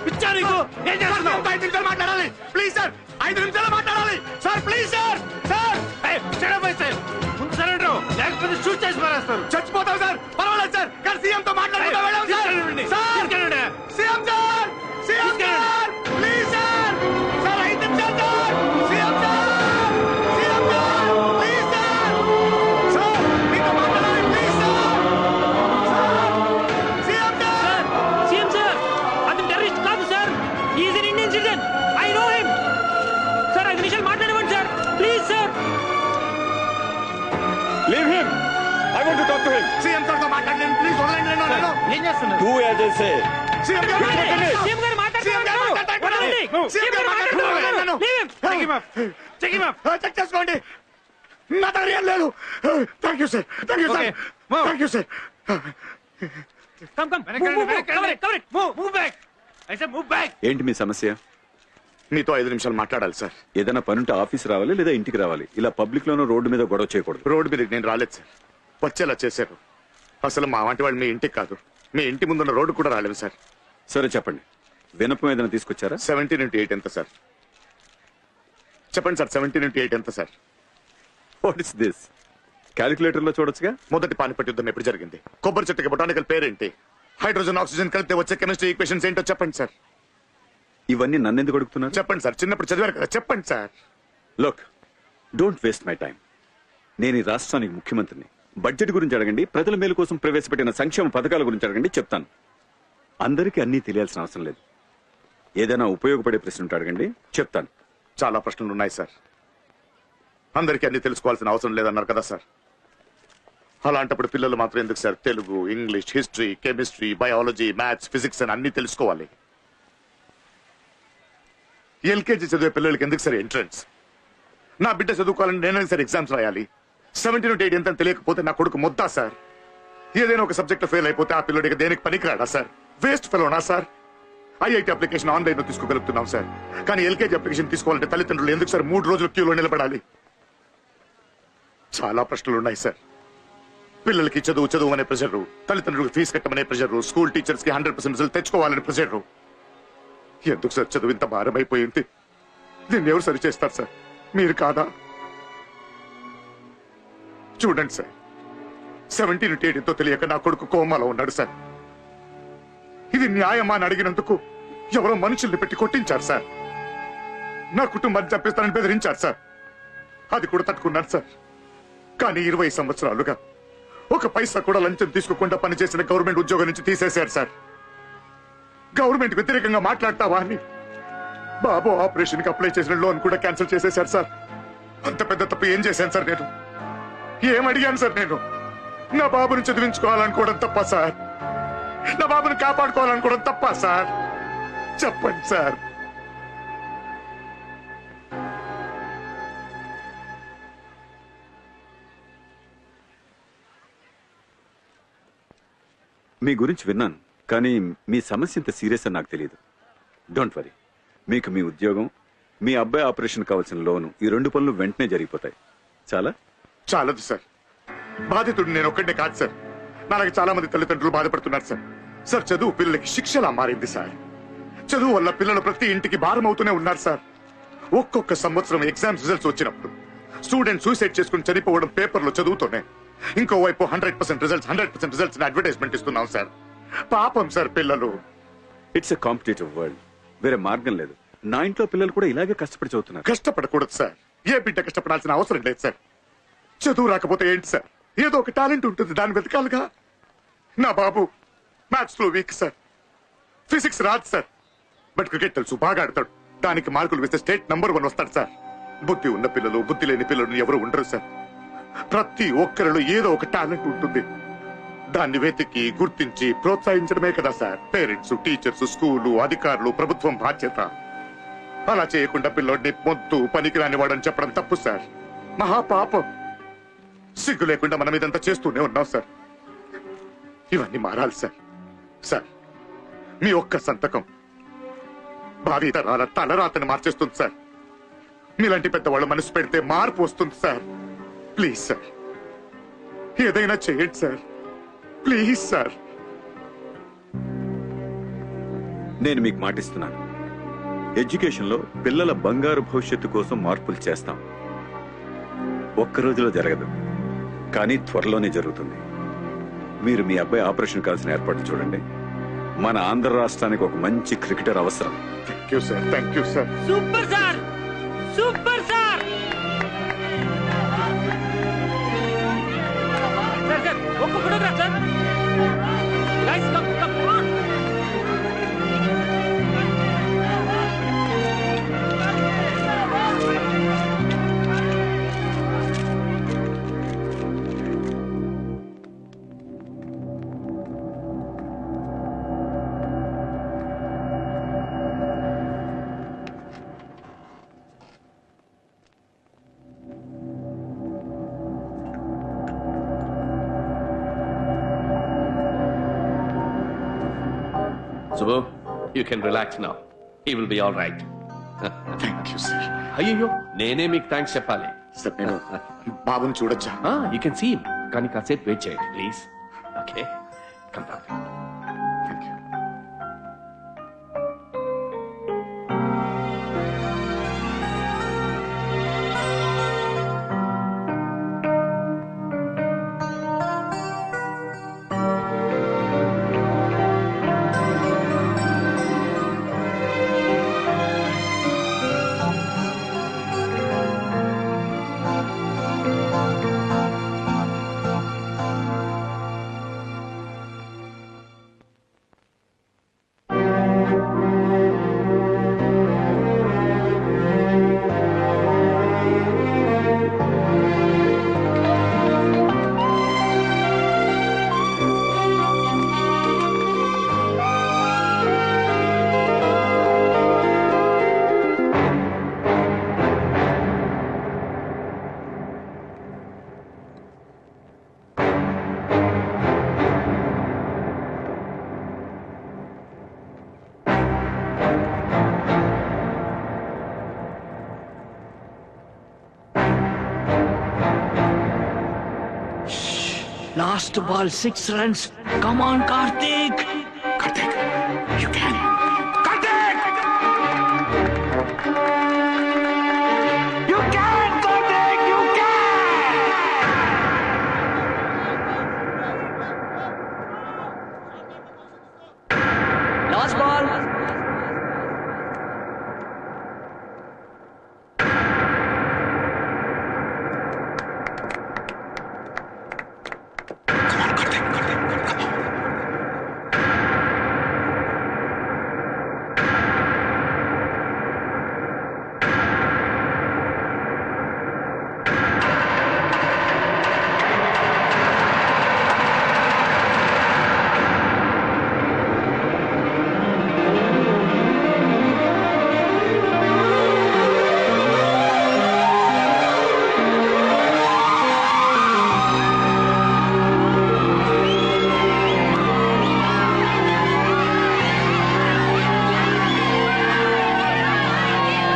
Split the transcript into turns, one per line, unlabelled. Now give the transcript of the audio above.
పిచ్చా నీకు? ఏం చేస్తున్నావు?
5 నిమిషాలు మాట్లాడాలి ప్లీజ్ సార్. 5 నిమిషాలు మాట్లాడాలి సార్ ప్లీజ్ సార్. సార్
ముందు సరెండర్ లేకపోతే షూట్ చేసి పారేస్తారు.
చచ్చిపోతాం సార్. పర్వాలేదు సార్ కానీ సీఎం తో మాట్లాడుకుంటూ వెళ్ళాం sir. Sir CM sir. CM sir please sir. Sir 5 నిమిషాలు sir. CM sir. CM sir please sir. Sir మీతో మాట్లాడాలి please sir. Sir CM sir.
CM sir, అతను టెర్రరిస్ట్ కాదు sir. He is an Indian citizen. I know him. Sir 5 నిమిషాలు మాట్లాడమండి sir please sir.
Leave him. I want to talk to him.
CM sir తో మాట్లాడండి please. వదలండి నేను.
ఏం చేస్తున్నారు?
Do as I say.
CM గారు
సీఎం గారు మాట్లాడుతున్నారు. వదలండి.
సీఎం గారు మాట్లాడుతున్నారు. చెక్ చేసుకోండి. నా దగ్గర ఏం లేదు. Thank you sir. Thank you sir. Thank you sir.
Come come. Cover it.
Move back. I say move back.
ఏంటి మీ సమస్య?
మీతో 5 నిమిషాలు మాట్లాడాలి సార్.
ఏదైనా పనుంటే ఆఫీస్ రావాలి లేదా ఇంటికి రావాలి. ఇలా పబ్లిక్ లోనో రోడ్డు మీద గొడవ చేయకూడదు.
రోడ్డు మీద నేను రాలేదు సార్. వచ్చేలా చేశారు. అసలు మా వంటి వాళ్ళు మీ ఇంటికి కాదు, మీ ఇంటి ముందున్న రోడ్డు కూడా రాలేదు సార్.
సరే చెప్పండి, వినపం ఏదైనా తీసుకొచ్చారా?
17 into 8 ఎంత సార్? చెప్పండి సార్. 17 into 8 ఎంత sir?
What is this? Calculator లో చూడొచ్చుగా.
మొదటి పానిపట్ యుద్ధం ఎప్పుడు జరిగింది? కొబ్బరి చెట్టుకి బొటానికల్ పేరేంటి? హైడ్రోజన్ ఆక్సిజన్ కలిపితే వచ్చే కెమిస్ట్రీ ఈక్వేషన్స్ ఏంటో చెప్పండి సార్.
ఇవన్నీ నన్నెందుకు అడుగుతున్నారు?
చెప్పండి సార్. చిన్నప్పుడు చదివారు కదా, చెప్పండి sir.
Look, don't waste my time. నేను ఈ రాష్ట్రానికి ముఖ్యమంత్రిని. బడ్జెట్ గురించి అడగండి, ప్రజల మేలు కోసం ప్రవేశపెట్టిన సంక్షేమ పథకాల గురించి అడగండి, చెప్తాను. అందరికీ అన్నీ తెలియాల్సిన అవసరం లేదు. ఏదైనా ఉపయోగపడే ప్రశ్న ఉంటే అడగండి, చెప్తాను.
చాలా ప్రశ్నలు ఉన్నాయి సార్. అందరికీ అన్ని తెలుసుకోవాల్సిన అవసరం లేదన్నారు కదా సార్. అలాంటప్పుడు పిల్లలు మాత్రం ఎందుకు sir Telugu, English, history, chemistry, biology, maths, physics అని అన్ని తెలుసుకోవాలి? ఎల్కేజీ చదివే పిల్లలకి ఎందుకు సార్ ఎంట్రన్స్? నా బిడ్డ చదువుకోవాలని నేనే సార్ ఎగ్జామ్స్ రాయాలి? 17 into 8 ఎంత తెలియకపోతే నా కొడుకు మొద్దా సార్? ఏదైనా ఒక సబ్జెక్ట్ ఫెయిల్ అయిపోతే ఆ పిల్లడికి దేనికి పనికిరాడా సార్? వేస్ట్ ఫెలోనా సార్? ఐఐటి అప్లికేషన్ ఆన్లైన్ లో తీసుకోగలుగుతున్నాం సార్, కానీ ఎల్కేజీ అప్లికేషన్ తీసుకోవాలంటే తల్లిదండ్రులు ఎందుకు సార్ 3 రోజులు క్యూలో నిలబడాలి? చాలా ప్రశ్నలు ఉన్నాయి సార్. పిల్లలకి చదువు అనే ప్రెషర్, తల్లిదండ్రులకు ఫీజు కట్టమనే ప్రెషర్, స్కూల్ టీచర్స్ కి 100% రిజల్ట్ తెచ్చుకోవాలనే ప్రెషర్. ఎందుకు సార్ చదువు ఇంత భారమైపోయింది? దీన్ని ఎవరు సరి చేస్తారు సార్? మీరు కాదా? చూడండి సార్, 17 into 8 ఎంతో తెలియక నా కొడుకు కోమాలో ఉన్నాడు సార్. ఇది న్యాయమా అని అడిగినందుకు ఎవరో మనుషుల్ని పెట్టి కొట్టించారు సార్. నా కుటుంబాన్ని చంపేస్తానని బెదిరించారు సార్. అది కూడా తట్టుకున్నాను సార్. కానీ 20 సంవత్సరాలుగా ఒక పైసా కూడా లంచం తీసుకోకుండా పనిచేసిన గవర్నమెంట్ ఉద్యోగం నుంచి తీసేశారు సార్. గవర్నమెంట్ వ్యతిరేకంగా మాట్లాడతావా అని బాబు ఆపరేషన్ కి అప్లై చేసిన లోన్ కూడా క్యాన్సిల్ చేసేశారు సార్. అంత పెద్ద తప్పు ఏం చేశాను సార్ నేను? ఏం అడిగాను సార్ నేను? నా బాబుని చదివించుకోవాలనుకోవడం తప్ప సార్? నా బాబుని కాపాడుకోవాలనుకోవడం తప్ప సార్? చెప్పండి సార్.
మీ గురించి విన్నాను, కానీ మీ సమస్య ఇంత సీరియస్ అని నాకు తెలియదు. డోంట్ వరీ, మీకు మీ ఉద్యోగం, మీ అబ్బాయి ఆపరేషన్ కావాల్సిన లోను, ఈ 2 పనులు వెంటనే జరిగిపోతాయి.
చాలదు సార్. బాధితుడు నేను ఒక్కడే కాదు సార్. నాలాగే చాలా మంది తల్లిదండ్రులు బాధపడుతున్నారు సార్. సార్ చదువు పిల్లలకి శిక్షలా మారింది సార్. చదువు వల్ల పిల్లలు ప్రతి ఇంటికి భారం అవుతూనే ఉన్నారు సార్. ఒక్కొక్క సంవత్సరం ఎగ్జామ్స్ రిజల్ట్స్ వచ్చినప్పుడు స్టూడెంట్ సూసైడ్ చేసుకుని చనిపోవడం పేపర్లో చదువుతూనే, ఇంకోవైపు 100% రిజల్ట్స్ అడ్వర్టైజ్మెంట్ ఇస్తున్నాం సార్. పాపం సార్ పిల్లలు.
ఇట్స్ ఎ కాంపిటేటివ్ వరల్డ్, వేరే మార్గం లేదు. నా ఇంట్లో పిల్లలు కూడా ఇలాగే కష్టపడి చదువుతున్నారు.
కష్టపడకూడదు సార్. ఏ బిడ్డ కష్టపడాల్సిన అవసరం లేదు సార్. చదువు రాకపోతే ఏంటి సార్? ఏదో ఒక టాలెంట్ ఉంటుంది, దాన్ని వెతకాలిగా. నా బాబు మ్యాథ్స్ లో వీక్ సార్, ఫిజిక్స్ రాదు సార్, బట్ క్రికెట్ తెలుసు, బాగా ఆడతాడు. దానికి మార్కులు వేస్తే స్టేట్ నంబర్ 1 వస్తాడు సార్. బుద్ధి ఉన్న పిల్లలు, బుద్ధి లేని పిల్లలు ఎవరు ఉండరు సార్. ప్రతి ఒక్కరిలో ఏదో ఒక టాలెంట్ ఉంటుంది. దాన్ని వెతికి గుర్తించి ప్రోత్సహించడమే కదా సార్ పేరెంట్స్, టీచర్స్, స్కూలు, అధికారులు, ప్రభుత్వం బాధ్యత. అలా చేయకుండా పిల్లోడిని మొద్దు, పనికిరాని వాడని చెప్పడం తప్పు సార్. మహాపాపం. సిగ్గు లేకుండా మనం ఇదంతా చేస్తూనే ఉన్నాం సార్. ఇవన్నీ మారాలి సార్. సార్ మీ ఒక్క సంతకం భావి తరాల తలరాతని మార్చేస్తుంది సార్. మీలాంటి పెద్దవాళ్ళు మనసు పెడితే మార్పు వస్తుంది సార్. ప్లీజ్ సార్, ఏదైనా చేయండి సార్. Please sir.
నేను మీకు మాటిస్తున్నాను, ఎడ్యుకేషన్లో పిల్లల బంగారు భవిష్యత్తు కోసం మార్పులు చేస్తాం. ఒక్క రోజులో జరగదు, కానీ త్వరలోనే జరుగుతుంది. మీరు మీ అబ్బాయి ఆపరేషన్ కావాల్సిన ఏర్పాటు చూడండి. మన ఆంధ్ర రాష్ట్రానికి ఒక మంచి క్రికెటర్ అవసరం.
Thank you sir, thank you sir.
Super sir, super sir. Sir sir ఒక్క photograph sir. Guys come come on.
Subbu, you can relax now. He will be all right.
Thank you sir.
అయ్యో నేనే మీకు thanks చెప్పాలి.
Sir నేను బాబుని చూడొచ్చా?
You can see him, కానీ కాసేపు వెయిట్ చేయండి please. Okay come doctor.
Thank you.
Last ball, 6 runs. Come on, Karthik.